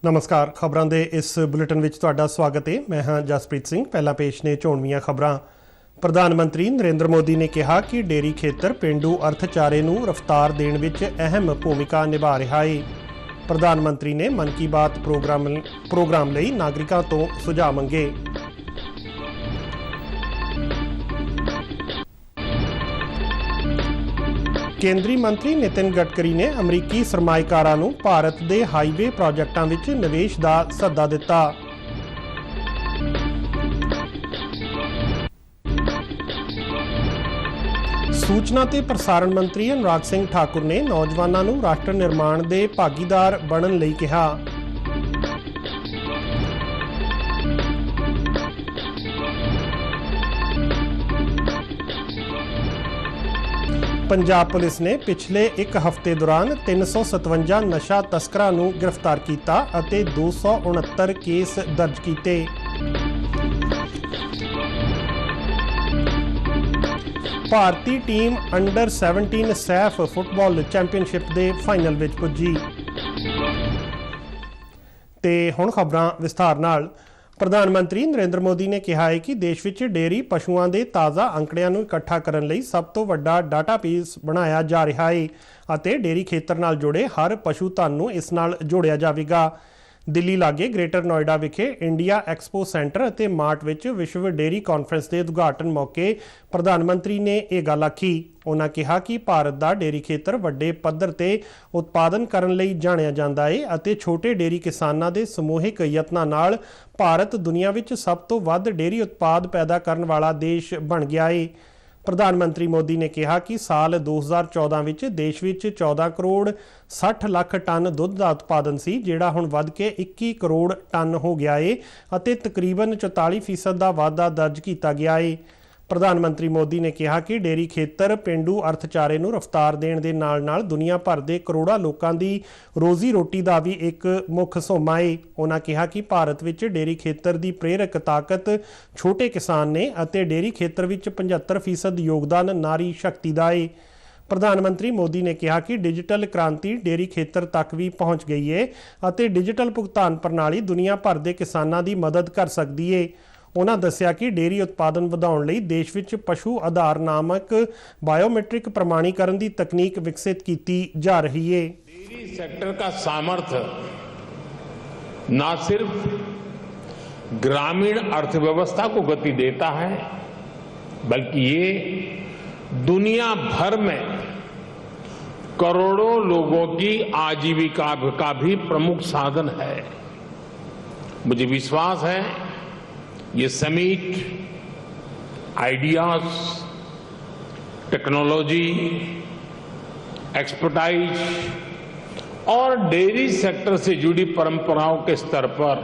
नमस्कार। खबरों के इस बुलेटिन में तुहाडा स्वागत है। मैं हाँ जसप्रीत सिंह। पहला पेश ने चोणवीआं खबरां। प्रधानमंत्री नरेंद्र मोदी ने कहा कि डेयरी खेतर पेंडू अर्थचारे नूं रफ्तार देण विच अहम भूमिका निभा रहा है। प्रधानमंत्री ने मन की बात प्रोग्राम लई नागरिकों तो सुझाव मंगे। केंद्रीय मंत्री नितिन गडकरी ने अमरीकी सरमाएकारां नूं भारत के हाईवे प्रोजेक्टां विच निवेश का सद्दा दिता। सूचना ते प्रसारण मंत्री अनुराग सिंह ठाकुर ने नौजवानों नूं राष्ट्र निर्माण के भागीदार बनने लई कहा। पंजाब पुलिस ने पिछले एक हफ्ते दौरान 357 नशा तस्करां नूं गिरफ्तार किया और 269 केस दर्ज किए। भारतीय team under 17 Saif football championship के फाइनल में पुजी। ते हुण खबरां विस्तार नाल। प्रधानमंत्री नरेंद्र मोदी ने कहा है कि देश विच डेयरी पशुओं के ताज़ा अंकड़ियां नूं इकट्ठा करने लई सब तो वड्डा डाटाबेस बनाया जा रहा है और डेयरी खेतर नाल जुड़े हर पशु धन नूं इस नाल जोड़िया जावेगा। दिल्ली लागे ग्रेटर नोएडा विखे इंडिया एक्सपो सेंटर और मार्ट विच विश्व डेयरी कॉन्फ्रेंस के उद्घाटन मौके प्रधानमंत्री ने यह गल आखी। उन्होंने कहा कि भारत का डेयरी खेतर वड्डे पद्धर ते उत्पादन करने लई जाणिया जांदा है और छोटे डेयरी किसानां दे समूहिक यत्नां नाल भारत दुनिया विच सब तो वध डेयरी उत्पाद पैदा करने वाला देश बन गया है। प्रधानमंत्री मोदी ने कहा कि साल 2014 विच देश विच 14 करोड़ 60 लाख टन दुध का उत्पादन सी, जिहड़ा हुण वध के 21 करोड़ टन हो गया है और तकरीबन 44% का वाधा दर्ज किया गया है। प्रधानमंत्री मोदी ने कहा कि डेयरी खेतर पेंडू अर्थचारे नूं रफ्तार देण दे नाल नाल दुनिया भर के करोड़ों लोगों की रोजी रोटी का भी एक मुख सोमा है। उन्होंने कहा कि भारत विच डेयरी खेतर की प्रेरक ताकत छोटे किसान ने और डेयरी खेतर विच 75% योगदान नारी शक्ति का है। प्रधानमंत्री मोदी ने कहा कि डिजिटल क्रांति डेयरी खेतर तक भी पहुँच गई है और डिजिटल भुगतान प्रणाली दुनिया भर के किसानों की मदद कर सकती है। उन्होंने दस्सिया कि डेयरी उत्पादन वधाउण लई देश विच पशु आधार नामक बायोमैट्रिक प्रमाणीकरण की तकनीक विकसित की जा रही है। डेयरी सेक्टर का सामर्थ्य न सिर्फ ग्रामीण अर्थव्यवस्था को गति देता है, बल्कि ये दुनिया भर में करोड़ों लोगों की आजीविका का भी प्रमुख साधन है। मुझे विश्वास है ये समिट आइडियाज, टेक्नोलॉजी, एक्सपर्टाइज और डेयरी सेक्टर से जुड़ी परंपराओं के स्तर पर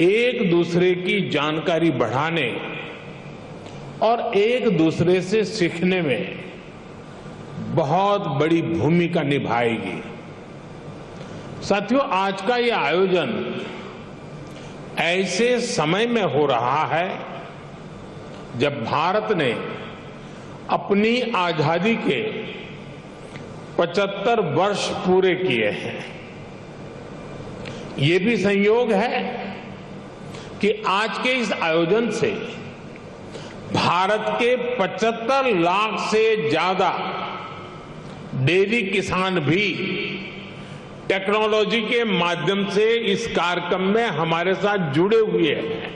एक दूसरे की जानकारी बढ़ाने और एक दूसरे से सीखने में बहुत बड़ी भूमिका निभाएगी। साथियों, आज का ये आयोजन ऐसे समय में हो रहा है जब भारत ने अपनी आजादी के 75 वर्ष पूरे किए हैं। ये भी संयोग है कि आज के इस आयोजन से भारत के 75 लाख से ज्यादा डेयरी किसान भी टेक्नोलॉजी के माध्यम से इस कार्यक्रम में हमारे साथ जुड़े हुए हैं।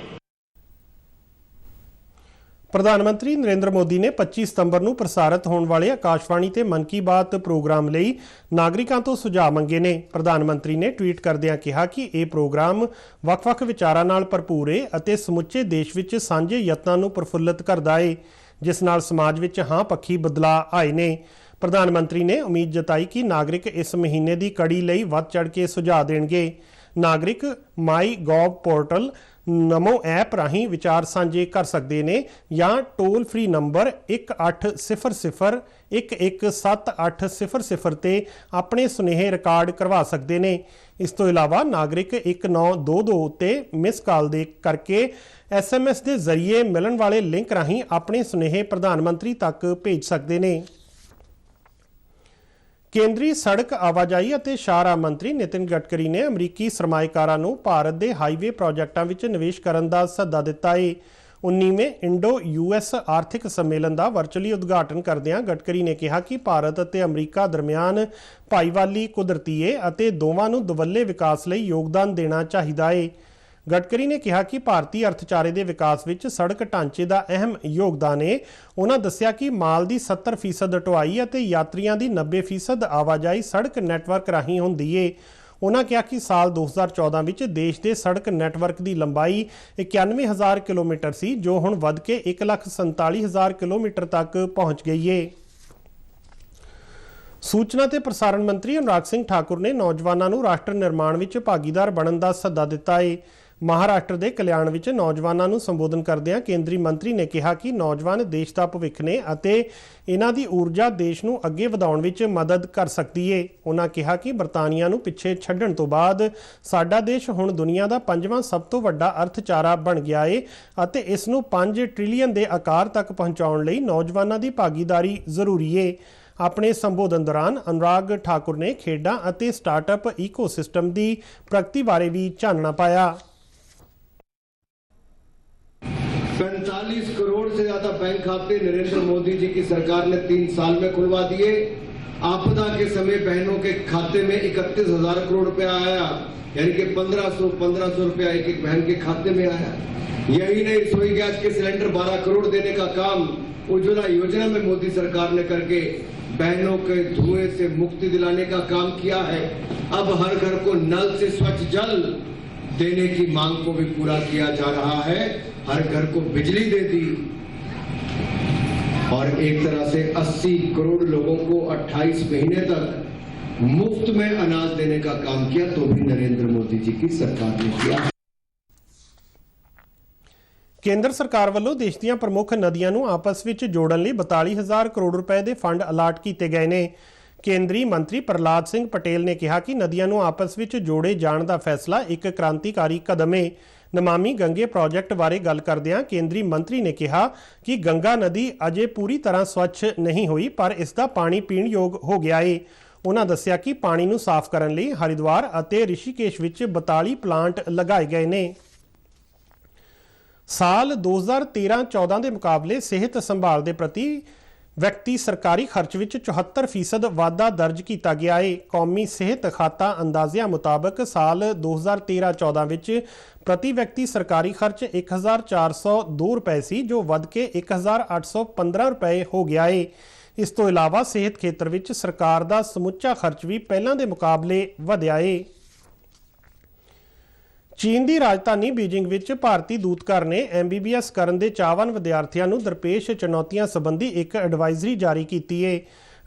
प्रधानमंत्री नरेंद्र मोदी ने 25 सितंबर को प्रसारित होने वाले आकाशवाणी ते मन की बात प्रोग्राम लई नागरिकों तो सुझाव मंगे ने। प्रधानमंत्री ने ट्वीट करदिआं कहा कि यह प्रोग्राम वख-वख विचारां नाल भरपूर है और समुचे देश विच सांझे यत्नां नूं प्रफुल्लित करदा है, जिस नाल समाज विच हाँ पक्षी बदलाव आए ने। प्रधानमंत्री ने उम्मीद जताई कि नागरिक इस महीने की कड़ी लई वध चढ़ के सुझाव देणगे। नागरिक माई गॉव पोर्टल, नमो ऐप राही विचार साझे कर सकते हैं या टोल फ्री नंबर 1800 117800 ते अपने सुनेहे रिकॉर्ड करवा सकते हैं। इस तो इलावा नागरिक 1922 ते मिस कॉल दे करके SMS के जरिए मिलने वाले लिंक राही अपने सुनेहे प्रधानमंत्री तक भेज सकते हैं। ਕੇਂਦਰੀ ਸੜਕ ਆਵਾਜਾਈ ਅਤੇ ਸ਼ਾਹਰਾਹ ਮੰਤਰੀ ਨਿਤਿਨ ਗਡਕਰੀ ਨੇ ਅਮਰੀਕੀ ਸਰਮਾਏਕਾਰਾਂ ਨੂੰ ਭਾਰਤ ਦੇ ਹਾਈਵੇ ਪ੍ਰੋਜੈਕਟਾਂ ਵਿੱਚ ਨਿਵੇਸ਼ ਕਰਨ ਦਾ ਸੱਦਾ ਦਿੱਤਾ ਹੈ। 19ਵੇਂ ਇੰਡੋ-US ਆਰਥਿਕ ਸੰਮੇਲਨ ਦਾ ਵਰਚੁਅਲੀ ਉਦਘਾਟਨ ਕਰਦਿਆਂ ਗਡਕਰੀ ਨੇ ਕਿਹਾ ਕਿ ਭਾਰਤ ਅਤੇ ਅਮਰੀਕਾ ਦਰਮਿਆਨ ਭਾਈਵਾਲੀ ਕੁਦਰਤੀ ਹੈ ਅਤੇ ਦੋਵਾਂ ਨੂੰ ਦੁਵੱਲੇ ਵਿਕਾਸ ਲਈ ਯੋਗਦਾਨ ਦੇਣਾ ਚਾਹੀਦਾ ਹੈ। ਗਡਕਰੀ ਨੇ ਕਿਹਾ ਕਿ ਭਾਰਤੀ ਅਰਥਚਾਰੇ ਦੇ ਵਿਕਾਸ ਵਿੱਚ ਸੜਕ ਢਾਂਚੇ ਦਾ ਅਹਿਮ ਯੋਗਦਾਨ ਹੈ। ਉਹਨਾਂ ਦੱਸਿਆ ਕਿ ਮਾਲ ਦੀ 70% ਢੁਆਈ ਅਤੇ ਯਾਤਰੀਆਂ ਦੀ 90% ਆਵਾਜਾਈ ਸੜਕ ਨੈਟਵਰਕ ਰਾਹੀਂ ਹੁੰਦੀ ਹੈ। ਉਹਨਾਂ ਕਿਹਾ ਕਿ ਸਾਲ 2014 ਵਿੱਚ ਦੇਸ਼ ਦੇ ਸੜਕ ਨੈਟਵਰਕ ਦੀ ਲੰਬਾਈ 91,000 ਕਿਲੋਮੀਟਰ ਸੀ, ਜੋ ਹੁਣ ਵੱਧ ਕੇ 1,47,000 ਕਿਲੋਮੀਟਰ ਤੱਕ ਪਹੁੰਚ ਗਈ ਹੈ। ਸੂਚਨਾ ਤੇ ਪ੍ਰਸਾਰਣ ਮੰਤਰੀ ਅਨੁਰਾਗ ਸਿੰਘ ਠਾਕੁਰ ਨੇ ਨੌਜਵਾਨਾਂ ਨੂੰ ਰਾਸ਼ਟਰ ਨਿਰਮਾਣ ਵਿੱਚ ਭਾਗੀਦਾਰ ਬਣਨ ਦਾ ਸੱਦਾ ਦਿੱਤਾ ਹੈ। ਮਹਾਰਾਸ਼ਟਰ ਦੇ ਕਲਿਆਣ ਵਿੱਚ ਨੌਜਵਾਨਾਂ ਨੂੰ ਸੰਬੋਧਨ ਕਰਦਿਆਂ ਕੇਂਦਰੀ ਮੰਤਰੀ ਨੇ ਕਿਹਾ ਕਿ ਨੌਜਵਾਨ ਦੇਸ਼ ਦਾ ਭਵਿੱਖ ਨੇ ਅਤੇ ਇਹਨਾਂ ਦੀ ਊਰਜਾ ਦੇਸ਼ ਨੂੰ ਅੱਗੇ ਵਧਾਉਣ ਵਿੱਚ ਮਦਦ ਕਰ ਸਕਦੀ ਹੈ। ਉਹਨਾਂ ਕਿਹਾ ਕਿ ਬਰਤਾਨੀਆ ਨੂੰ ਪਿੱਛੇ ਛੱਡਣ ਤੋਂ ਬਾਅਦ ਸਾਡਾ ਦੇਸ਼ ਹੁਣ ਦੁਨੀਆ ਦਾ 5ਵਾਂ ਸਭ ਤੋਂ ਵੱਡਾ ਅਰਥਚਾਰਾ ਬਣ ਗਿਆ ਹੈ ਅਤੇ ਇਸ ਨੂੰ 5 ਟ੍ਰਿਲੀਅਨ ਦੇ ਆਕਾਰ ਤੱਕ ਪਹੁੰਚਾਉਣ ਲਈ ਨੌਜਵਾਨਾਂ ਦੀ ਭਾਗੀਦਾਰੀ ਜ਼ਰੂਰੀ ਹੈ। ਆਪਣੇ ਸੰਬੋਧਨ ਦੌਰਾਨ ਅਨੁਰਾਗ ਠਾਕੁਰ ਨੇ ਖੇਡਾਂ ਅਤੇ ਸਟਾਰਟਅਪ ਈਕੋਸਿਸਟਮ ਦੀ ਪ੍ਰਗਤੀ ਬਾਰੇ ਵੀ ਚਾਨਣਾ ਪਾਇਆ। 45 करोड़ से ज्यादा बैंक खाते नरेंद्र मोदी जी की सरकार ने 3 साल में खुलवा दिए। आपदा के समय बहनों के खाते में 31,000 करोड़ रुपया आया, यानी कि 1500 रुपया एक एक बहन के खाते में आया। यही नहीं, रसोई गैस के सिलेंडर 12 करोड़ देने का काम उज्ज्वला योजना में मोदी सरकार ने करके बहनों के धुएं से मुक्ति दिलाने का काम किया है। अब हर घर को नल से स्वच्छ जल देने की मांग को भी पूरा किया जा रहा है। हर घर को बिजली दे दी और एक तरह से 80 करोड़ लोगों को 28 महीने तक मुफ्त में अनाज देने का काम किया, तो भी नरेंद्र मोदी जी की सरकार ने किया। ਕੇਂਦਰ ਸਰਕਾਰ ਵੱਲੋਂ ਦੇਸ਼ ਦੀਆਂ ਪ੍ਰਮੁੱਖ ਨਦੀਆਂ ਨੂੰ ਆਪਸ ਵਿੱਚ ਜੋੜਨ ਲਈ 42,000 ਕਰੋੜ ਰੁਪਏ ਦੇ ਫੰਡ ਅਲਾਟ ਕੀਤੇ ਗਏ ਨੇ। ਕੇਂਦਰੀ ਮੰਤਰੀ ਪ੍ਰਹਲਾਦ ਸਿੰਘ ਪਟੇਲ ਨੇ ਕਿਹਾ ਕਿ ਨਦੀਆਂ ਨੂੰ ਆਪਸ ਵਿੱਚ ਜੋੜੇ ਜਾਣ ਦਾ ਫੈਸਲਾ ਇੱਕ ਕ੍ਰਾਂਤੀਕਾਰੀ ਕਦਮ ਹੈ। ਨਮਾਮੀ ਗੰਗੇ ਪ੍ਰੋਜੈਕਟ ਬਾਰੇ ਗੱਲ ਕਰਦਿਆਂ ਕੇਂਦਰੀ ਮੰਤਰੀ ਨੇ ਕਿਹਾ ਕਿ ਗੰਗਾ ਨਦੀ ਅਜੇ ਪੂਰੀ ਤਰ੍ਹਾਂ ਸਵੱਛ ਨਹੀਂ ਹੋਈ, ਪਰ ਇਸ ਦਾ ਪਾਣੀ ਪੀਣ ਯੋਗ ਹੋ ਗਿਆ ਹੈ। ਉਹਨਾਂ ਦੱਸਿਆ ਕਿ ਪਾਣੀ ਨੂੰ ਸਾਫ਼ ਕਰਨ ਲਈ ਹਰਿਦੁਆਰ ਅਤੇ ਰਿਸ਼ੀਕੇਸ਼ ਵਿੱਚ 42 ਪਲਾਂਟ ਲਗਾਏ ਗਏ ਨੇ। ਸਾਲ 2013-14 ਦੇ ਮੁਕਾਬਲੇ ਸਿਹਤ ਸੰਭਾਲ ਦੇ ਪ੍ਰਤੀ ਵਿਅਕਤੀ ਸਰਕਾਰੀ ਖਰਚ ਵਿੱਚ 74% ਵਾਧਾ ਦਰਜ ਕੀਤਾ ਗਿਆ ਹੈ। ਕੌਮੀ ਸਿਹਤ ਖਾਤਾ ਅੰਦਾਜ਼ਿਆਂ ਮੁਤਾਬਕ ਸਾਲ 2013-14 ਵਿੱਚ ਪ੍ਰਤੀ ਵਿਅਕਤੀ ਸਰਕਾਰੀ ਖਰਚ 1,402 ਰੁਪਏ ਸੀ, ਜੋ ਵੱਧ ਕੇ 1,815 ਰੁਪਏ ਹੋ ਗਿਆ ਹੈ। ਇਸ ਤੋਂ ਇਲਾਵਾ ਸਿਹਤ ਖੇਤਰ ਵਿੱਚ ਸਰਕਾਰ ਦਾ ਸਮੁੱਚਾ ਖਰਚ ਵੀ ਪਹਿਲਾਂ ਦੇ ਮੁਕਾਬਲੇ ਵਧਿਆ ਹੈ। ਚੀਨ ਦੀ ਰਾਜਧਾਨੀ ਬੀਜਿੰਗ ਵਿੱਚ ਭਾਰਤੀ ਦੂਤਘਰ ਨੇ MBBS ਕਰਨ ਦੇ ਚਾਹਵਾਨ ਵਿਦਿਆਰਥੀਆਂ ਨੂੰ ਦਰਪੇਸ਼ ਚੁਣੌਤੀਆਂ ਸੰਬੰਧੀ ਇੱਕ ਐਡਵਾਈਜ਼ਰੀ ਜਾਰੀ ਕੀਤੀ ਹੈ।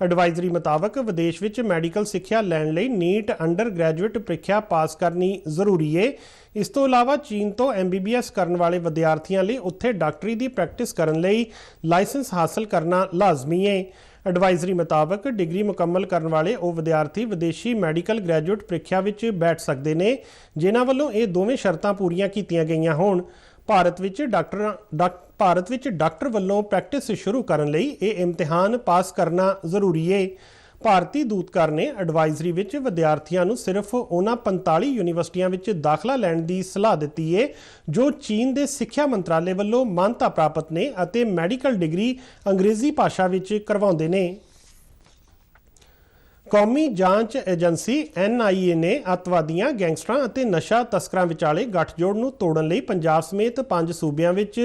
ਐਡਵਾਈਜ਼ਰੀ ਮੁਤਾਬਕ ਵਿਦੇਸ਼ ਵਿੱਚ ਮੈਡੀਕਲ ਸਿੱਖਿਆ ਲੈਣ ਲਈ ਨੀਟ ਅੰਡਰ ਗ੍ਰੈਜੂਏਟ ਪ੍ਰੀਖਿਆ ਪਾਸ ਕਰਨੀ ਜ਼ਰੂਰੀ ਹੈ। ਇਸ ਤੋਂ ਇਲਾਵਾ ਚੀਨ ਤੋਂ MBBS ਕਰਨ ਵਾਲੇ ਵਿਦਿਆਰਥੀਆਂ ਲਈ ਉੱਥੇ ਡਾਕਟਰੀ ਦੀ ਪ੍ਰੈਕਟਿਸ ਕਰਨ ਲਈ ਲਾਇਸੈਂਸ ਹਾਸਲ ਕਰਨਾ ਲਾਜ਼ਮੀ ਹੈ। ਐਡਵਾਈਜ਼ਰੀ ਮੁਤਾਬਕ ਡਿਗਰੀ ਮੁਕੰਮਲ ਕਰਨ ਵਾਲੇ ਉਹ ਵਿਦਿਆਰਥੀ ਵਿਦੇਸ਼ੀ ਮੈਡੀਕਲ ਗ੍ਰੈਜੂਏਟ ਪ੍ਰੀਖਿਆ ਵਿੱਚ ਬੈਠ ਸਕਦੇ ਨੇ, ਜਿਨ੍ਹਾਂ ਵੱਲੋਂ ਇਹ ਦੋਵੇਂ ਸ਼ਰਤਾਂ ਪੂਰੀਆਂ ਕੀਤੀਆਂ ਗਈਆਂ ਹੋਣ। ਭਾਰਤ ਵਿੱਚ ਡਾਕਟਰ ਵੱਲੋਂ ਪ੍ਰੈਕਟਿਸ ਸ਼ੁਰੂ ਕਰਨ ਲਈ ਇਹ ਇਮਤਿਹਾਨ ਪਾਸ ਕਰਨਾ ਜ਼ਰੂਰੀ ਹੈ। ਭਾਰਤੀ ਦੂਤਘਰ ਨੇ ਐਡਵਾਈਜ਼ਰੀ ਵਿੱਚ ਵਿਦਿਆਰਥੀਆਂ ਨੂੰ ਸਿਰਫ ਉਹਨਾਂ 45 ਯੂਨੀਵਰਸਿਟੀਆਂ ਵਿੱਚ ਦਾਖਲਾ ਲੈਣ ਦੀ ਸਲਾਹ ਦਿੱਤੀ ਹੈ ਜੋ ਚੀਨ ਦੇ ਸਿੱਖਿਆ ਮੰਤਰਾਲੇ ਵੱਲੋਂ ਮਾਨਤਾ ਪ੍ਰਾਪਤ ਨੇ ਅਤੇ ਮੈਡੀਕਲ ਡਿਗਰੀ ਅੰਗਰੇਜ਼ੀ ਭਾਸ਼ਾ ਵਿੱਚ ਕਰਵਾਉਂਦੇ ਨੇ। ਕੌਮੀ ਜਾਂਚ ਏਜੰਸੀ NIA ਨੇ ਅੱਤਵਾਦੀਆਂ, ਗੈਂਗਸਟਰਾਂ ਅਤੇ ਨਸ਼ਾ ਤਸਕਰਾਂ ਵਿਚਾਲੇ ਗੱਠਜੋੜ ਨੂੰ ਤੋੜਨ ਲਈ ਪੰਜਾਬ ਸਮੇਤ 5 ਸੂਬਿਆਂ ਵਿੱਚ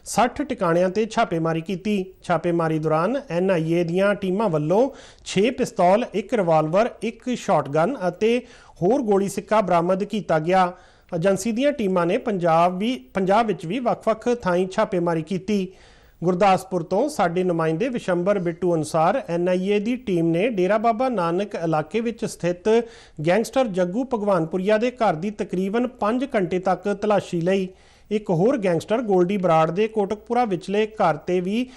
60 ਟਿਕਾਣਿਆਂ ਤੇ ਛਾਪੇਮਾਰੀ ਕੀਤੀ। ਛਾਪੇਮਾਰੀ ਦੌਰਾਨ NIA ਦੀਆਂ ਟੀਮਾਂ ਵੱਲੋਂ 6 ਪਿਸਤੌਲ, 1 ਰਿਵਾਲਵਰ, 1 ਸ਼ਾਟਗਨ ਅਤੇ ਹੋਰ ਗੋਲੀ ਸਿੱਕਾ ਬਰਾਮਦ ਕੀਤਾ ਗਿਆ। ਏਜੰਸੀ ਦੀਆਂ ਟੀਮਾਂ ਨੇ ਪੰਜਾਬ ਵਿੱਚ ਵੀ ਵੱਖ-ਵੱਖ ਥਾਈਂ ਛਾਪੇਮਾਰੀ ਕੀਤੀ। ਗੁਰਦਾਸਪੁਰ ਤੋਂ ਸਾਡੇ ਨੁਮਾਇੰਦੇ ਵਿਸ਼ੰਬਰ ਬਿੱਟੂ ਅਨੁਸਾਰ NIA ਦੀ ਟੀਮ ਨੇ ਡੇਰਾ ਬਾਬਾ ਨਾਨਕ ਇਲਾਕੇ ਵਿੱਚ ਸਥਿਤ ਗੈਂਗਸਟਰ ਜੱਗੂ ਭਗਵਾਨਪੁਰੀਆ ਦੇ ਘਰ ਦੀ ਤਕਰੀਬਨ 5 ਘੰਟੇ ਤੱਕ ਤਲਾਸ਼ੀ ਲਈ। ਇੱਕ ਹੋਰ ਗੈਂਗਸਟਰ ਗੋਲਡੀ ਬਰਾੜ ਦੇ ਕੋਟਕਪੁਰਾ ਵਿਚਲੇ ਘਰ ਤੇ ਵੀ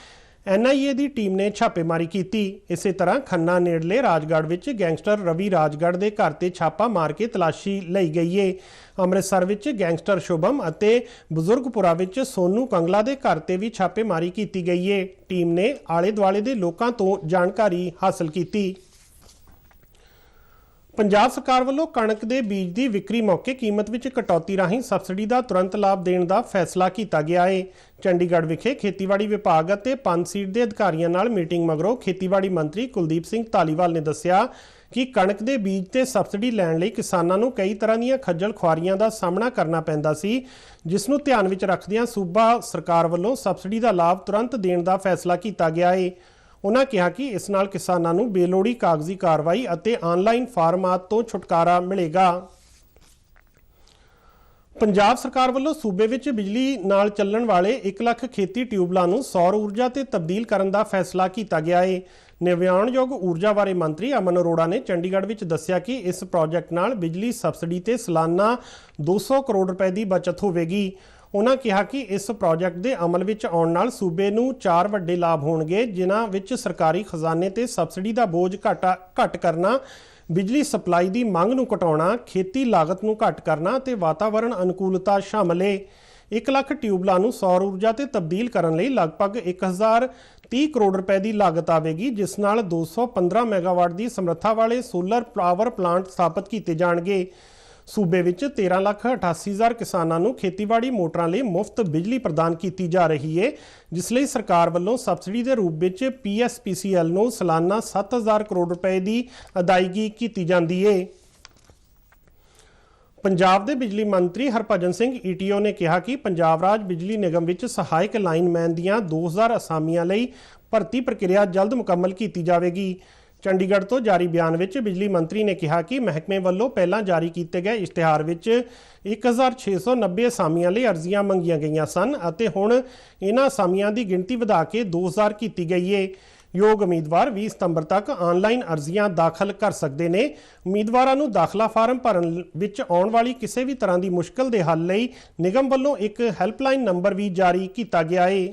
NIA ਦੀ ਟੀਮ ਨੇ ਛਾਪੇਮਾਰੀ ਕੀਤੀ। ਇਸੇ ਤਰ੍ਹਾਂ ਖੰਨਾ ਨੇੜਲੇ ਰਾਜਗੜ੍ਹ ਵਿੱਚ ਗੈਂਗਸਟਰ ਰਵੀ ਰਾਜਗੜ੍ਹ ਦੇ ਘਰ ਤੇ ਛਾਪਾ ਮਾਰ ਕੇ ਤਲਾਸ਼ੀ ਲਈ ਗਈ ਹੈ। ਅੰਮ੍ਰਿਤਸਰ ਵਿੱਚ ਗੈਂਗਸਟਰ ਸ਼ੁਭਮ ਅਤੇ ਬਜ਼ੁਰਗਪੁਰਾ ਵਿੱਚ ਸੋਨੂ ਕੰਗਲਾ ਦੇ ਘਰ ਤੇ ਵੀ ਛਾਪੇਮਾਰੀ ਕੀਤੀ ਗਈ ਹੈ। ਟੀਮ ਨੇ ਆਲੇ ਦੁਆਲੇ ਦੇ ਲੋਕਾਂ ਤੋਂ ਜਾਣਕਾਰੀ ਹਾਸਲ ਕੀਤੀ। ਪੰਜਾਬ ਸਰਕਾਰ ਵੱਲੋਂ ਕਣਕ ਦੇ ਬੀਜ ਦੀ ਵਿਕਰੀ ਮੌਕੇ ਕੀਮਤ ਵਿੱਚ ਕਟੌਤੀ ਰਾਹੀਂ ਸਬਸਿਡੀ ਦਾ ਤੁਰੰਤ ਲਾਭ ਦੇਣ ਦਾ ਫੈਸਲਾ ਕੀਤਾ ਗਿਆ ਹੈ। ਚੰਡੀਗੜ੍ਹ ਵਿਖੇ ਖੇਤੀਬਾੜੀ ਵਿਭਾਗ ਅਤੇ ਪਨਸੀਡ ਦੇ ਅਧਿਕਾਰੀਆਂ ਨਾਲ ਮੀਟਿੰਗ ਮਗਰੋਂ ਖੇਤੀਬਾੜੀ ਮੰਤਰੀ ਕੁਲਦੀਪ ਸਿੰਘ ਧਾਲੀਵਾਲ ਨੇ ਦੱਸਿਆ ਕਿ ਕਣਕ ਦੇ ਬੀਜ ਤੇ ਸਬਸਿਡੀ ਲੈਣ ਲਈ ਕਿਸਾਨਾਂ ਨੂੰ ਕਈ ਤਰ੍ਹਾਂ ਦੀਆਂ ਖੱਜਲ ਖੁਆਰੀਆਂ ਦਾ ਸਾਹਮਣਾ ਕਰਨਾ ਪੈਂਦਾ ਸੀ, ਜਿਸ ਨੂੰ ਧਿਆਨ ਵਿੱਚ ਰੱਖਦਿਆਂ ਸੂਬਾ ਸਰਕਾਰ ਵੱਲੋਂ ਸਬਸਿਡੀ ਦਾ ਲਾਭ ਤੁਰੰਤ ਦੇਣ ਦਾ ਫੈਸਲਾ ਕੀਤਾ ਗਿਆ ਹੈ। ਉਨ੍ਹਾਂ ਕਿਹਾ ਕਿ ਇਸ ਨਾਲ ਕਿਸਾਨਾਂ ਨੂੰ ਬੇਲੋੜੀ ਕਾਗਜ਼ੀ ਕਾਰਵਾਈ ਅਤੇ ਆਨਲਾਈਨ ਫਾਰਮਾਤ ਤੋਂ ਛੁਟਕਾਰਾ ਮਿਲੇਗਾ। ਪੰਜਾਬ ਸਰਕਾਰ ਵੱਲੋਂ ਸੂਬੇ ਵਿੱਚ ਬਿਜਲੀ ਨਾਲ ਚੱਲਣ ਵਾਲੇ 1 ਲੱਖ ਖੇਤੀ ਟਿਊਬਲਾਂ ਨੂੰ ਸੌਰ ਊਰਜਾ ਤੇ ਤਬਦੀਲ ਕਰਨ ਦਾ ਫੈਸਲਾ ਕੀਤਾ ਗਿਆ ਹੈ। ਨਵਿਆਉਣਯੋਗ ਊਰਜਾ ਬਾਰੇ ਮੰਤਰੀ ਅਮਨ ਅਰੋੜਾ ਨੇ ਚੰਡੀਗੜ੍ਹ ਵਿੱਚ ਦੱਸਿਆ ਕਿ ਇਸ ਪ੍ਰੋਜੈਕਟ ਨਾਲ ਬਿਜਲੀ ਸਬਸਿਡੀ ਤੇ ਸਾਲਾਨਾ 200 ਕਰੋੜ ਰੁਪਏ ਦੀ ਬਚਤ ਹੋਵੇਗੀ। ਉਨ੍ਹਾਂ ਕਿਹਾ ਕਿ ਇਸ ਪ੍ਰੋਜੈਕਟ ਦੇ ਅਮਲ ਵਿੱਚ ਆਉਣ ਨਾਲ ਸੂਬੇ ਨੂੰ 4 ਵੱਡੇ ਲਾਭ ਹੋਣਗੇ, ਜਿਨ੍ਹਾਂ ਵਿੱਚ ਸਰਕਾਰੀ ਖਜ਼ਾਨੇ ਤੇ ਸਬਸਿਡੀ ਦਾ ਬੋਝ ਘੱਟ ਕਰਨਾ, ਬਿਜਲੀ ਸਪਲਾਈ ਦੀ ਮੰਗ ਨੂੰ ਘਟਾਉਣਾ, ਖੇਤੀ ਲਾਗਤ ਨੂੰ ਘੱਟ ਕਰਨਾ ਅਤੇ ਵਾਤਾਵਰਣ ਅਨੁਕੂਲਤਾ ਸ਼ਾਮਲ ਹੈ। 1 ਲੱਖ ਟਿਊਬਲਾਂ ਨੂੰ ਸੌਰ ਊਰਜਾ ਤੇ ਤਬਦੀਲ ਕਰਨ ਲਈ ਲਗਭਗ 1030 ਕਰੋੜ ਰੁਪਏ ਦੀ ਲਾਗਤ ਆਵੇਗੀ, ਜਿਸ ਨਾਲ 215 ਮੈਗਾਵਾਟ ਦੀ ਸਮਰੱਥਾ ਵਾਲੇ ਸੋਲਰ ਪਾਵਰ ਪਲਾਂਟ ਸਥਾਪਿਤ ਕੀਤੇ ਜਾਣਗੇ। ਸੂਬੇ ਵਿੱਚ 13,88,000 ਕਿਸਾਨਾਂ ਨੂੰ ਖੇਤੀਬਾੜੀ ਮੋਟਰਾਂ ਲਈ ਮੁਫਤ ਬਿਜਲੀ ਪ੍ਰਦਾਨ ਕੀਤੀ ਜਾ ਰਹੀ ਹੈ, ਜਿਸ ਲਈ ਸਰਕਾਰ ਵੱਲੋਂ ਸਬਸਿਡੀ ਦੇ ਰੂਪ ਵਿੱਚ PSPCL ਨੂੰ ਸਾਲਾਨਾ 7,000 ਕਰੋੜ ਰੁਪਏ ਦੀ ਅਦਾਇਗੀ ਕੀਤੀ ਜਾਂਦੀ ਹੈ। ਪੰਜਾਬ ਦੇ ਬਿਜਲੀ ਮੰਤਰੀ ਹਰਭਜਨ ਸਿੰਘ ETO ਨੇ ਕਿਹਾ ਕਿ ਪੰਜਾਬ ਰਾਜ ਬਿਜਲੀ ਨਿਗਮ ਵਿੱਚ ਸਹਾਇਕ ਲਾਈਨਮੈਨ ਦੀਆਂ 2000 ਅਸਾਮੀਆਂ ਲਈ ਭਰਤੀ ਪ੍ਰਕਿਰਿਆ ਜਲਦ ਮੁਕੰਮਲ ਕੀਤੀ ਜਾਵੇਗੀ। ਚੰਡੀਗੜ੍ਹ ਤੋਂ ਜਾਰੀ ਬਿਆਨ ਵਿੱਚ ਬਿਜਲੀ ਮੰਤਰੀ ਨੇ ਕਿਹਾ ਕਿ ਮਹਿਕਮੇ ਵੱਲੋਂ ਪਹਿਲਾਂ ਜਾਰੀ ਕੀਤੇ ਗਏ ਇਸ਼ਤਿਹਾਰ ਵਿੱਚ 1690 ਅਸਾਮੀਆਂ ਲਈ ਅਰਜ਼ੀਆਂ ਮੰਗੀਆਂ ਗਈਆਂ ਸਨ ਅਤੇ ਹੁਣ ਇਹਨਾਂ ਅਸਾਮੀਆਂ ਦੀ ਗਿਣਤੀ ਵਧਾ ਕੇ 2000 ਕੀਤੀ ਗਈ ਹੈ। ਯੋਗ ਉਮੀਦਵਾਰ 20 ਸਤੰਬਰ ਤੱਕ ਆਨਲਾਈਨ ਅਰਜ਼ੀਆਂ ਦਾਖਲ ਕਰ ਸਕਦੇ ਨੇ। ਉਮੀਦਵਾਰਾਂ ਨੂੰ ਦਾਖਲਾ ਫਾਰਮ ਭਰਨ ਵਿੱਚ ਆਉਣ ਵਾਲੀ ਕਿਸੇ ਵੀ ਤਰ੍ਹਾਂ ਦੀ ਮੁਸ਼ਕਲ ਦੇ ਹੱਲ ਲਈ ਨਿਗਮ ਵੱਲੋਂ ਇੱਕ ਹੈਲਪਲਾਈਨ ਨੰਬਰ ਵੀ ਜਾਰੀ ਕੀਤਾ ਗਿਆ ਹੈ।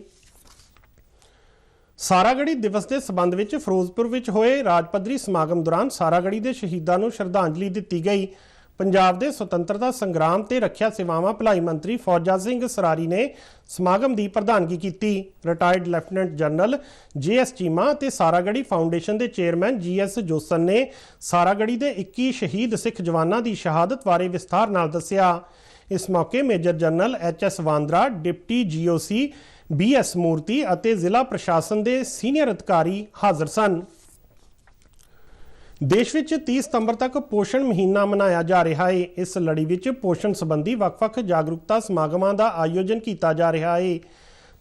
ਸਾਰਾਗੜ੍ਹੀ ਦਿਵਸ ਦੇ ਸਬੰਧ ਵਿੱਚ ਫਿਰੋਜ਼ਪੁਰ ਵਿੱਚ ਹੋਏ ਰਾਜ ਪੱਧਰੀ ਸਮਾਗਮ ਦੌਰਾਨ ਸਾਰਾਗੜ੍ਹੀ ਦੇ ਸ਼ਹੀਦਾਂ ਨੂੰ ਸ਼ਰਧਾਂਜਲੀ ਦਿੱਤੀ ਗਈ। ਪੰਜਾਬ ਦੇ ਸੁਤੰਤਰਤਾ ਸੰਗਰਾਮ ਤੇ ਰੱਖਿਆ ਸੇਵਾਵਾਂ ਭਲਾਈ ਮੰਤਰੀ ਫੌਜਾ ਸਿੰਘ ਸਰਾਰੀ ਨੇ ਸਮਾਗਮ ਦੀ ਪ੍ਰਧਾਨਗੀ ਕੀਤੀ। Retired lieutenant general JS Cheema ਅਤੇ ਸਾਰਾਗੜ੍ਹੀ ਫਾਊਂਡੇਸ਼ਨ ਦੇ ਚੇਅਰਮੈਨ GS ਜੋਸਨ ਨੇ ਸਾਰਾਗੜ੍ਹੀ ਦੇ 21 ਸ਼ਹੀਦ ਸਿੱਖ ਜਵਾਨਾਂ ਦੀ ਸ਼ਹਾਦਤ ਬਾਰੇ ਵਿਸਥਾਰ ਨਾਲ ਦੱਸਿਆ। ਇਸ ਮੌਕੇ major general HS Vandra, deputy GOC BS ਮੂਰਤੀ ਅਤੇ ਜ਼ਿਲ੍ਹਾ ਪ੍ਰਸ਼ਾਸਨ ਦੇ ਸੀਨੀਅਰ ਅਧਿਕਾਰੀ ਹਾਜ਼ਰ ਸਨ। ਦੇਸ਼ ਵਿੱਚ 30 ਸਤੰਬਰ ਤੱਕ ਪੋਸ਼ਣ ਮਹੀਨਾ ਮਨਾਇਆ ਜਾ ਰਿਹਾ ਹੈ। ਇਸ ਲੜੀ ਵਿੱਚ ਪੋਸ਼ਣ ਸੰਬੰਧੀ ਵੱਖ-ਵੱਖ ਜਾਗਰੂਕਤਾ ਸਮਾਗਮਾਂ ਦਾ ਆਯੋਜਨ ਕੀਤਾ ਜਾ ਰਿਹਾ ਹੈ।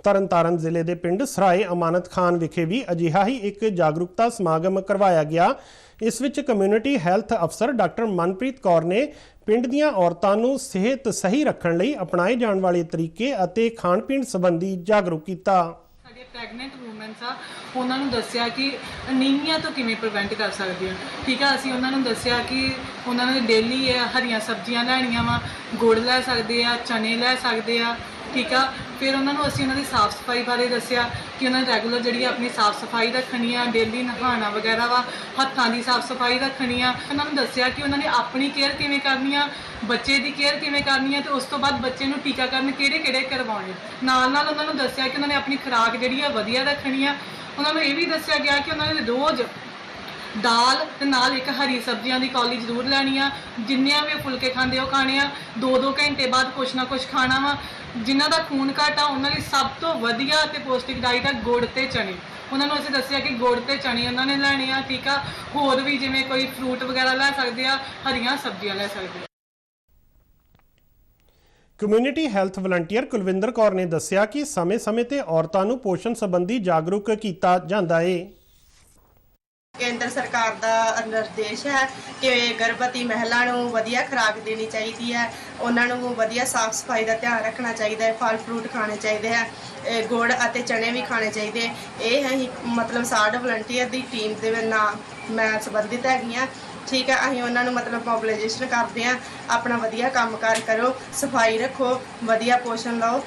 ਤਰਨਤਾਰਨ ਜ਼ਿਲ੍ਹੇ ਦੇ ਪਿੰਡ ਸਰਾਏ ਅਮਾਨਤ ਖਾਨ ਵਿਖੇ ਵੀ ਅਜਿਹਾ ਹੀ ਇੱਕ ਜਾਗਰੂਕਤਾ ਸਮਾਗਮ ਕਰਵਾਇਆ ਗਿਆ। ਇਸ ਵਿੱਚ ਕਮਿਊਨਿਟੀ ਹੈਲਥ ਅਫਸਰ ਡਾਕਟਰ ਮਨਪ੍ਰੀਤ ਕੌਰ ਨੇ ਪਿੰਡ ਦੀਆਂ ਔਰਤਾਂ ਨੂੰ ਸਿਹਤ ਸਹੀ ਰੱਖਣ ਲਈ ਅਪਣਾਏ ਜਾਣ ਵਾਲੇ ਤਰੀਕੇ ਅਤੇ ਖਾਣ-ਪੀਣ ਸੰਬੰਧੀ ਜਾਗਰੂਕ ਕੀਤਾ। ਸਾਡੇ ਪ੍ਰੈਗਨੈਂਟ ਵੂਮਨਸ ਆ, ਉਹਨਾਂ ਨੂੰ ਦੱਸਿਆ ਕਿ ਅਨੀਮੀਆ ਤੋਂ ਕਿਵੇਂ ਪ੍ਰੀਵੈਂਟ ਕਰ ਸਕਦੇ ਆ। ਠੀਕ ਆ, ਅਸੀਂ ਉਹਨਾਂ ਨੂੰ ਦੱਸਿਆ ਕਿ ਉਹਨਾਂ ਨੇ ਡੇਲੀ ਹਰੀਆਂ ਸਬਜ਼ੀਆਂ ਲੈਣੀਆਂ ਵਾ, ਗੁੜ ਲੈ ਸਕਦੇ ਆ, ਚਨੇ ਲੈ ਸਕਦੇ ਆ। ਠੀਕ ਆ, ਫਿਰ ਉਹਨਾਂ ਨੂੰ ਅਸੀਂ ਉਹਨਾਂ ਦੀ ਸਾਫ਼ ਸਫਾਈ ਬਾਰੇ ਦੱਸਿਆ ਕਿ ਉਹਨਾਂ ਨੇ ਰੈਗੂਲਰ ਜਿਹੜੀ ਆਪਣੀ ਸਾਫ਼ ਸਫਾਈ ਰੱਖਣੀ ਆ, ਡੇਲੀ ਨਹਾਉਣਾ ਵਗੈਰਾ ਵਾ, ਹੱਥਾਂ ਦੀ ਸਾਫ਼ ਸਫਾਈ ਰੱਖਣੀ ਆ। ਉਹਨਾਂ ਨੂੰ ਦੱਸਿਆ ਕਿ ਉਹਨਾਂ ਨੇ ਆਪਣੀ ਕੇਅਰ ਕਿਵੇਂ ਕਰਨੀ ਆ, ਬੱਚੇ ਦੀ ਕੇਅਰ ਕਿਵੇਂ ਕਰਨੀ ਆ, ਤੇ ਉਸ ਤੋਂ ਬਾਅਦ ਬੱਚੇ ਨੂੰ ਟੀਕਾਕਰਨ ਕਿਹੜੇ ਕਰਵਾਉਣੇ। ਨਾਲ ਨਾਲ ਉਹਨਾਂ ਨੂੰ ਦੱਸਿਆ ਕਿ ਉਹਨਾਂ ਨੇ ਆਪਣੀ ਖੁਰਾਕ ਜਿਹੜੀ ਆ ਵਧੀਆ ਰੱਖਣੀ ਆ। ਉਹਨਾਂ ਨੂੰ ਇਹ ਵੀ ਦੱਸਿਆ ਗਿਆ ਕਿ ਉਹਨਾਂ ਨੇ ਰੋਜ਼ ਦਾਲ ਤੇ ਨਾਲ ਇੱਕ ਹਰੀ ਸਬਜ਼ੀਆਂ ਦੀ ਕੌਲੀ ਜ਼ਰੂਰ ਲੈਣੀ ਆ। ਜਿੰਨੀਆਂ ਵੀ ਫੁਲਕੇ ਖਾਂਦੇ ਉਹ ਖਾਣੇ ਆ। 2-2 ਘੰਟੇ ਬਾਅਦ ਕੁਛ ਨਾ ਕੁਛ ਖਾਣਾ ਵਾ। ਜਿਨ੍ਹਾਂ ਦਾ ਖੂਨ ਘੱਟ ਆ ਉਹਨਾਂ ਲਈ ਸਭ ਤੋਂ ਵਧੀਆ ਤੇ ਪੌਸ਼ਟਿਕ ਡਾਈਟ ਆ ਗੁੜ ਤੇ ਚਨੇ। ਉਹਨਾਂ ਨੂੰ ਅਸੀਂ ਦੱਸਿਆ ਕਿ ਗੁੜ ਤੇ ਚਨੇ ਉਹਨਾਂ ਨੇ ਲੈਣੇ ਆ। ਠੀਕ ਆ, ਹੋਰ ਵੀ ਜਿਵੇਂ ਕੋਈ ਫਰੂਟ ਵਗੈਰਾ ਲੈ ਸਕਦੇ ਆ, ਹਰੀਆਂ ਸਬਜ਼ੀਆਂ ਲੈ ਸਕਦੇ ਆ। Community health volunteer Kulwinder Kaur ਨੇ ਦੱਸਿਆ ਕਿ ਸਮੇਂ-ਸਮੇਂ ਤੇ ਔਰਤਾਂ ਨੂੰ ਪੋਸ਼ਣ ਸੰਬੰਧੀ ਜਾਗਰੂਕ ਕੀਤਾ ਜਾਂਦਾ ਹੈ। ਕੇਂਦਰ ਸਰਕਾਰ ਦਾ ਨਿਰਦੇਸ਼ ਹੈ ਕਿ ਗਰਭਵਤੀ ਮਹਿਲਾ ਨੂੰ ਵਧੀਆ ਖੁਰਾਕ ਦੇਣੀ ਚਾਹੀਦੀ ਹੈ, ਉਹਨਾਂ ਨੂੰ ਵਧੀਆ ਸਾਫ਼ ਸਫਾਈ ਦਾ ਧਿਆਨ ਰੱਖਣਾ ਚਾਹੀਦਾ ਹੈ, ਫਲ ਫਰੂਟ ਖਾਣੇ ਚਾਹੀਦੇ ਹੈ, ਗੁੜ ਅਤੇ ਚਨੇ ਵੀ ਖਾਣੇ ਚਾਹੀਦੇ। ਇਹ ਅਸੀਂ ਮਤਲਬ ਸਾਡ ਵਲੰਟੀਅਰ ਦੀ ਟੀਮ ਦੇ ਨਾਲ ਮੈਂ ਸੰਬੰਧਿਤ ਹੈਗੀ ਹਾਂ। ਠੀਕ ਹੈ, ਅਸੀਂ ਉਹਨਾਂ ਨੂੰ ਮਤਲਬ ਮੋਬਿਲਾਈਜੇਸ਼ਨ ਕਰਦੇ ਹਾਂ, ਆਪਣਾ ਵਧੀਆ ਕੰਮਕਾਰ ਕਰੋ, ਸਫਾਈ ਰੱਖੋ, ਵਧੀਆ ਪੋਸ਼ਣ ਲਓ।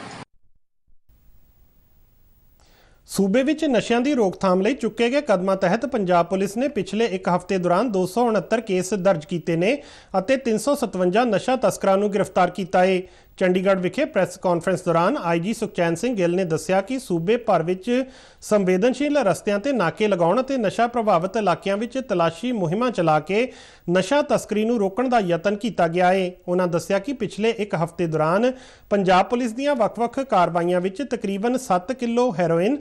ਸੂਬੇ ਵਿੱਚ ਨਸ਼ਿਆਂ ਦੀ ਰੋਕਥਾਮ ਲਈ ਚੁੱਕੇ ਗਏ ਕਦਮਾਂ ਤਹਿਤ ਪੰਜਾਬ ਪੁਲਿਸ ਨੇ ਪਿਛਲੇ 1 ਹਫ਼ਤੇ ਦੌਰਾਨ 269 ਕੇਸ ਦਰਜ ਕੀਤੇ ਨੇ ਅਤੇ 357 ਨਸ਼ਾ ਤਸਕਰਾਂ ਨੂੰ ਗ੍ਰਿਫਤਾਰ ਕੀਤਾ ਹੈ। ਚੰਡੀਗੜ੍ਹ ਵਿਖੇ ਪ੍ਰੈਸ ਕਾਨਫਰੰਸ ਦੌਰਾਨ ਆਈਜੀ ਸੁਖਚੈਨ ਸਿੰਘ ਗਿੱਲ ਨੇ ਦੱਸਿਆ ਕਿ ਸੂਬੇ ਭਰ ਵਿੱਚ ਸੰਵੇਦਨਸ਼ੀਲ ਰਸਤਿਆਂ ਤੇ ਨਾਕੇ ਲਗਾਉਣ ਅਤੇ ਨਸ਼ਾ ਪ੍ਰਭਾਵਿਤ ਇਲਾਕਿਆਂ ਵਿੱਚ ਤਲਾਸ਼ੀ ਮੁਹਿੰਮਾਂ ਚਲਾ ਕੇ ਨਸ਼ਾ ਤਸਕਰੀ ਨੂੰ ਰੋਕਣ ਦਾ ਯਤਨ ਕੀਤਾ ਗਿਆ ਹੈ। ਉਹਨਾਂ ਦੱਸਿਆ ਕਿ ਪਿਛਲੇ ਇੱਕ ਹਫ਼ਤੇ ਦੌਰਾਨ ਪੰਜਾਬ ਪੁਲਿਸ ਦੀਆਂ ਵੱਖ-ਵੱਖ ਕਾਰਵਾਈਆਂ ਵਿੱਚ ਤਕਰੀਬਨ 7 ਕਿਲੋ ਹੈਰੋਇਨ,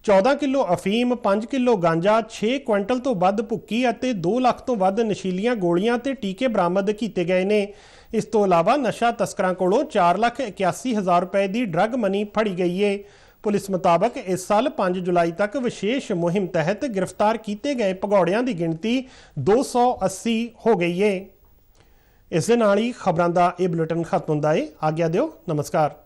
14 ਕਿਲੋ ਅਫੀਮ, 5 ਕਿਲੋ ਗਾਂਜਾ, 6 ਕੁਇੰਟਲ ਤੋਂ ਵੱਧ ਭੁੱਕੀ ਅਤੇ 2 ਲੱਖ ਤੋਂ ਵੱਧ ਨਸ਼ੀਲੀਆਂ ਗੋਲੀਆਂ ਤੇ ਟੀਕੇ ਬਰਾਮਦ ਕੀਤੇ ਗਏ ਨੇ। ਇਸ ਤੋਂ ਇਲਾਵਾ ਨਸ਼ਾ ਤਸਕਰਾਂ ਕੋਲੋਂ 4,81,000 ਰੁਪਏ ਦੀ ਡਰੱਗ ਮਨੀ ਫੜੀ ਗਈ ਹੈ। ਪੁਲਿਸ ਮੁਤਾਬਕ ਇਸ ਸਾਲ 5 ਜੁਲਾਈ ਤੱਕ ਵਿਸ਼ੇਸ਼ ਮੁਹਿੰਮ ਤਹਿਤ ਗ੍ਰਿਫਤਾਰ ਕੀਤੇ ਗਏ ਭਗੌੜਿਆਂ ਦੀ ਗਿਣਤੀ 280 ਹੋ ਗਈ ਹੈ। ਇਸ ਦੇ ਨਾਲ ਹੀ ਖਬਰਾਂ ਦਾ ਇਹ ਬੁਲੇਟਿਨ ਖਤਮ ਹੁੰਦਾ ਹੈ। ਆਗਿਆ ਦਿਓ। ਨਮਸਕਾਰ।